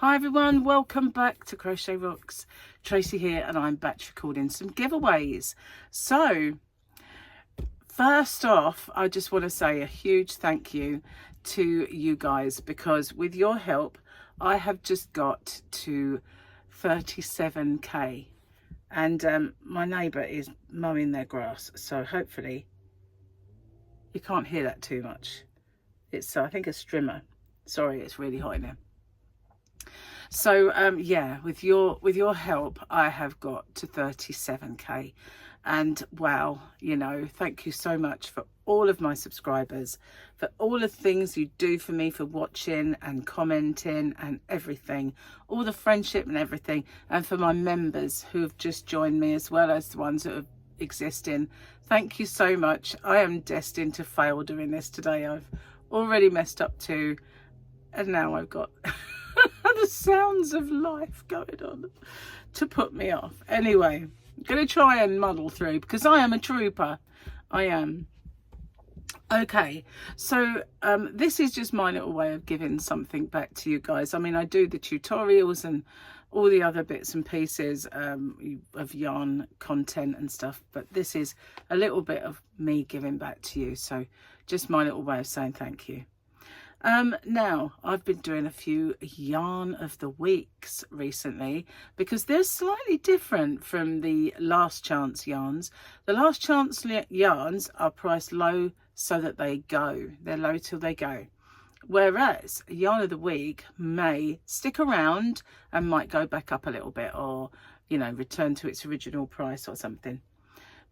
Hi everyone, welcome back to Crochet Rocks. Tracy here, and I'm back recording some giveaways. So first off, I just want to say a huge thank you to you guys, because with your help I have just got to 37k, and my neighbour is mowing their grass, so hopefully you can't hear that too much. It's I think a strimmer. Sorry, it's really hot in here. So yeah, with your help I have got to 37k, and wow, you know, thank you so much for all of my subscribers, for all the things you do for me, for watching and commenting and everything, all the friendship and everything, and for my members who have just joined me as well as the ones that are existing. Thank you so much. I am destined to fail doing this today. I've already messed up too, and now I've got the sounds of life going on to put me off. Anyway, I'm going to try and muddle through because I am a trooper. I am. Okay, so this is just my little way of giving something back to you guys. I mean, I do the tutorials and all the other bits and pieces of yarn content and stuff, but this is a little bit of me giving back to you. So just my little way of saying thank you. Now I've been doing a few yarn of the weeks recently because they're slightly different from the last chance yarns. The last chance yarns are priced low so that they go. They're low till they go. Whereas a yarn of the week may stick around and might go back up a little bit, or, you know, return to its original price or something,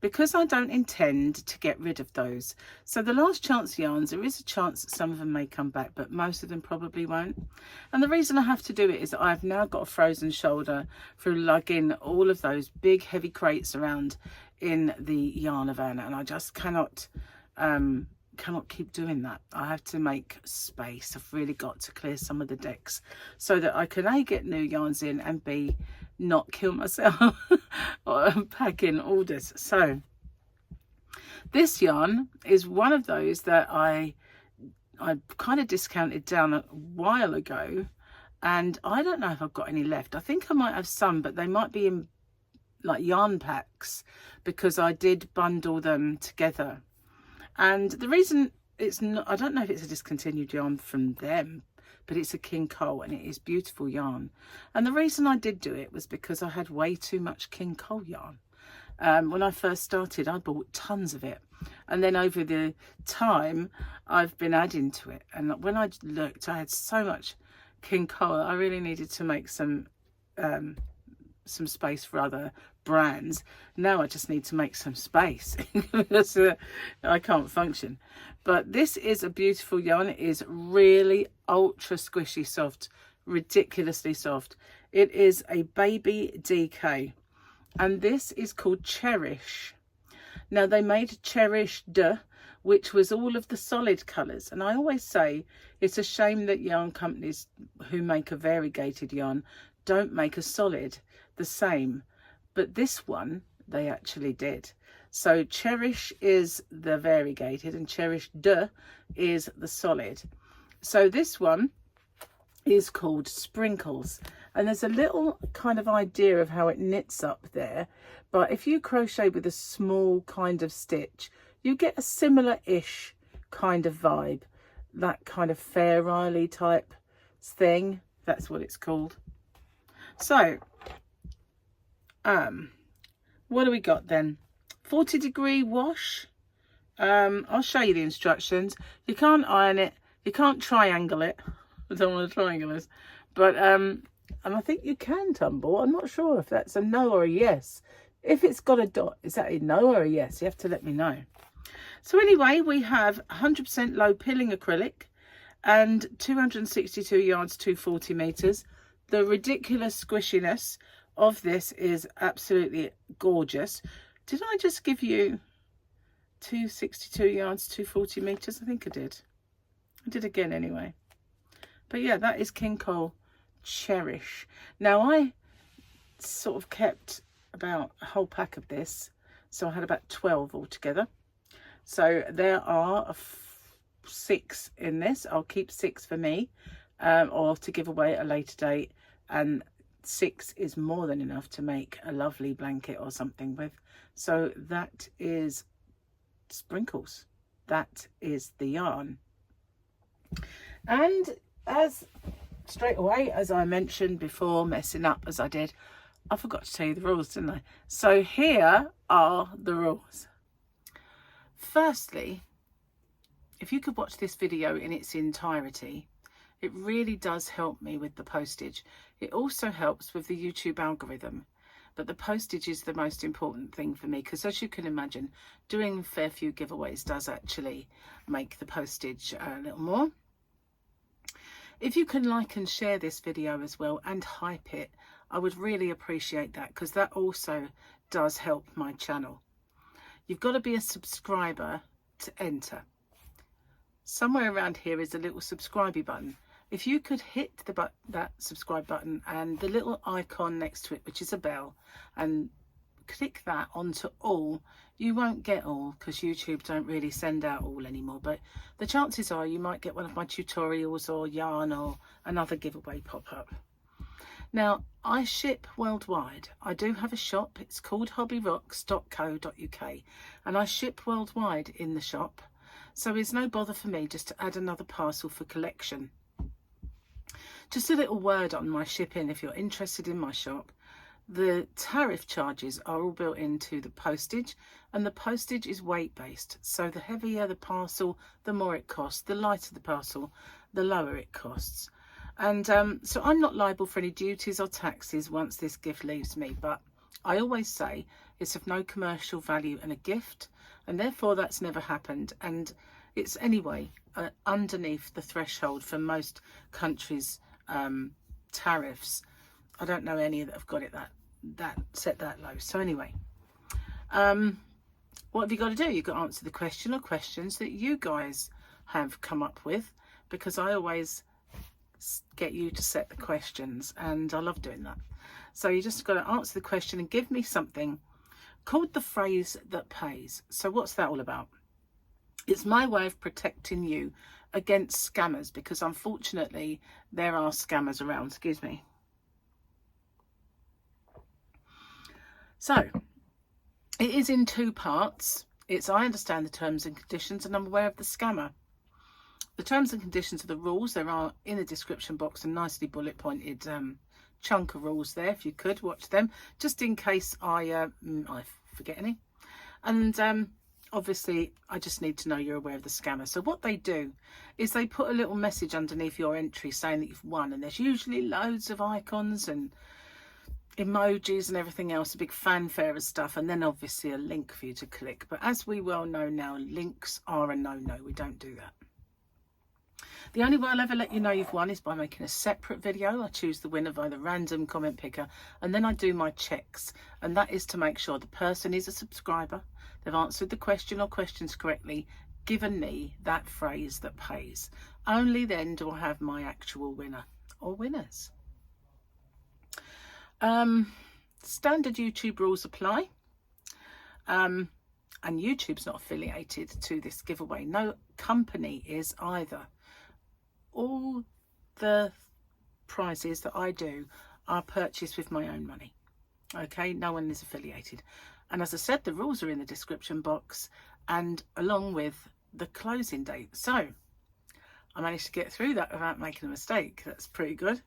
because I don't intend to get rid of those. So the last chance yarns, there is a chance that some of them may come back, but most of them probably won't. And the reason I have to do it is that I've now got a frozen shoulder through lugging all of those big heavy crates around in the yarn van, and I just cannot keep doing that. I have to make space. I've really got to clear some of the decks so that I can A, get new yarns in, and B, not kill myself or packing orders. So this yarn is one of those that I kind of discounted down a while ago, and I don't know if I've got any left. I think I might have some, but they might be in like yarn packs because I did bundle them together. And the reason it's not, I don't know if it's a discontinued yarn from them, but it's a King Cole and it is beautiful yarn. And the reason I did do it was because I had way too much King Cole yarn. When I first started, I bought tons of it. And then over the time, I've been adding to it. And when I looked, I had so much King Cole, I really needed to make some space for other brands. Now I just need to make some space because I can't function. But this is a beautiful yarn. It is really ultra squishy soft, ridiculously soft. It is a baby DK, and this is called Cherish. Now they made Cherish which was all of the solid colours, and I always say it's a shame that yarn companies who make a variegated yarn don't make a solid the same, but this one they actually did. So Cherish is the variegated and Cherish is the solid. So this one is called Sprinkles, and there's a little kind of idea of how it knits up there, but if you crochet with a small kind of stitch, you get a similar-ish kind of vibe, that kind of Fair Riley type thing. That's what it's called. So what do we got then? 40-degree wash. I'll show you the instructions. You can't iron it, you can't triangle it. I don't want to triangle this, but and I think you can tumble. I'm not sure if that's a no or a yes. If it's got a dot, is that a no or a yes? You have to let me know. So anyway, we have 100% low pilling acrylic and 262 yards, 240 meters. The ridiculous squishiness of this is absolutely gorgeous. Did I just give you 262 yards, 240 meters? I think I did. I did again anyway. But yeah, that is King Cole Cherish. Now I sort of kept about a whole pack of this, so I had about 12 altogether. So there are 6 in this. I'll keep 6 for me. or to give away at a later date, and 6 is more than enough to make a lovely blanket or something with. So that is sprinkles. That is the yarn. And as straight away, as I mentioned before, messing up as I did, I forgot to tell you the rules, didn't I? So here are the rules. Firstly, if you could watch this video in its entirety, it really does help me with the postage. It also helps with the YouTube algorithm, but the postage is the most important thing for me, because as you can imagine, doing a fair few giveaways does actually make the postage a little more. If you can like and share this video as well and hype it, I would really appreciate that, because that also does help my channel. You've got to be a subscriber to enter. Somewhere around here is a little subscribe button. If you could hit that subscribe button and the little icon next to it, which is a bell, and click that onto all, you won't get all, because YouTube don't really send out all anymore, but the chances are you might get one of my tutorials or yarn or another giveaway pop up. Now, I ship worldwide. I do have a shop. It's called hobbyrocks.co.uk, and I ship worldwide in the shop, so it's no bother for me just to add another parcel for collection. Just a little word on my shipping if you're interested in my shop. The tariff charges are all built into the postage, and the postage is weight based. So the heavier the parcel, the more it costs. The lighter the parcel, the lower it costs. And so I'm not liable for any duties or taxes once this gift leaves me. But I always say it's of no commercial value and a gift, and therefore that's never happened. And it's anyway underneath the threshold for most countries' tariffs. I don't know any that have got it that set that low. So anyway, what have you got to do? You've got to answer the question or questions that you guys have come up with, because I always get you to set the questions, and I love doing that. So you just got to answer the question and give me something called the phrase that pays. So what's that all about? It's my way of protecting you against scammers, because unfortunately there are scammers around. Excuse me. So it is in 2 parts. It's I understand the terms and conditions, and I'm aware of the scammer. The terms and conditions are the rules. There are in the description box a nicely bullet pointed chunk of rules there. If you could watch them, just in case I forget any. And obviously I just need to know you're aware of the scammer. So what they do is they put a little message underneath your entry saying that you've won, and there's usually loads of icons and emojis and everything else, a big fanfare of stuff, and then obviously a link for you to click. But as we well know now, links are a no-no. We don't do that. The only way I'll ever let you know you've won is by making a separate video. I choose the winner by the random comment picker, and then I do my checks, and that is to make sure the person is a subscriber, they've answered the question or questions correctly, given me that phrase that pays. Only then do I have my actual winner or winners. Standard YouTube rules apply, and YouTube's not affiliated to this giveaway. No company is either. All the prizes that I do are purchased with my own money. Okay, no one is affiliated. And as I said, the rules are in the description box, and along with the closing date. So I managed to get through that without making a mistake. That's pretty good.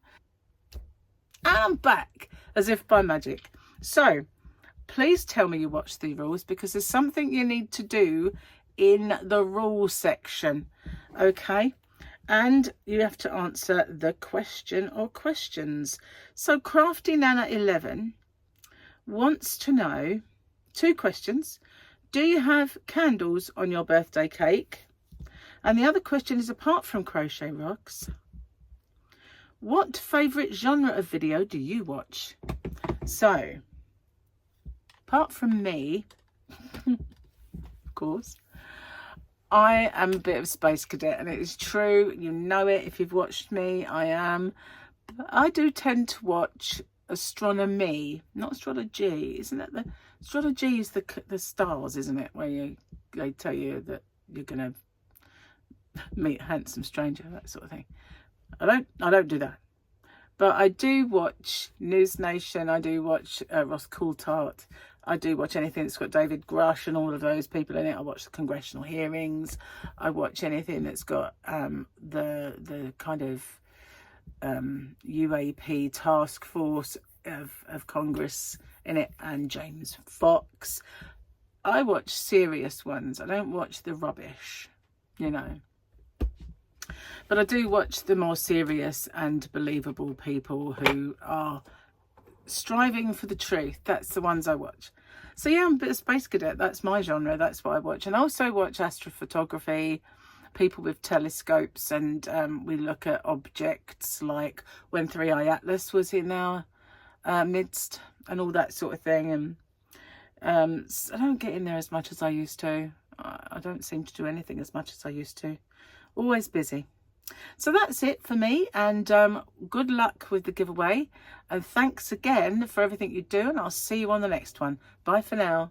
And I'm back as if by magic. So please tell me you watched the rules, because there's something you need to do in the rules section. Okay, and you have to answer the question or questions. So Crafty Nana 11 wants to know 2 questions. Do you have candles on your birthday cake? And the other question is, apart from Crochet Rocks, what favourite genre of video do you watch? So, apart from me, of course, I am a bit of a space cadet, and it is true. You know it if you've watched me. I am. But I do tend to watch astronomy, not astrology. Isn't that the astrology is the stars, isn't it? Where they tell you that you're gonna meet a handsome stranger, that sort of thing. I don't do that. But I do watch News Nation. I do watch Ross Coulthart. I do watch anything that's got David Grush and all of those people in it. I watch the congressional hearings. I watch anything that's got the kind of UAP task force of Congress in it, and James Fox. I watch serious ones. I don't watch the rubbish, you know. But I do watch the more serious and believable people who are striving for the truth. That's the ones I watch. So yeah, I'm a bit of Space Cadet. That's my genre. That's what I watch. And I also watch astrophotography, people with telescopes, and we look at objects like when 3i Atlas was in our midst and all that sort of thing. And so I don't get in there as much as I used to. I don't seem to do anything as much as I used to. Always busy. So that's it for me, and good luck with the giveaway, and thanks again for everything you do, and I'll see you on the next one. Bye for now.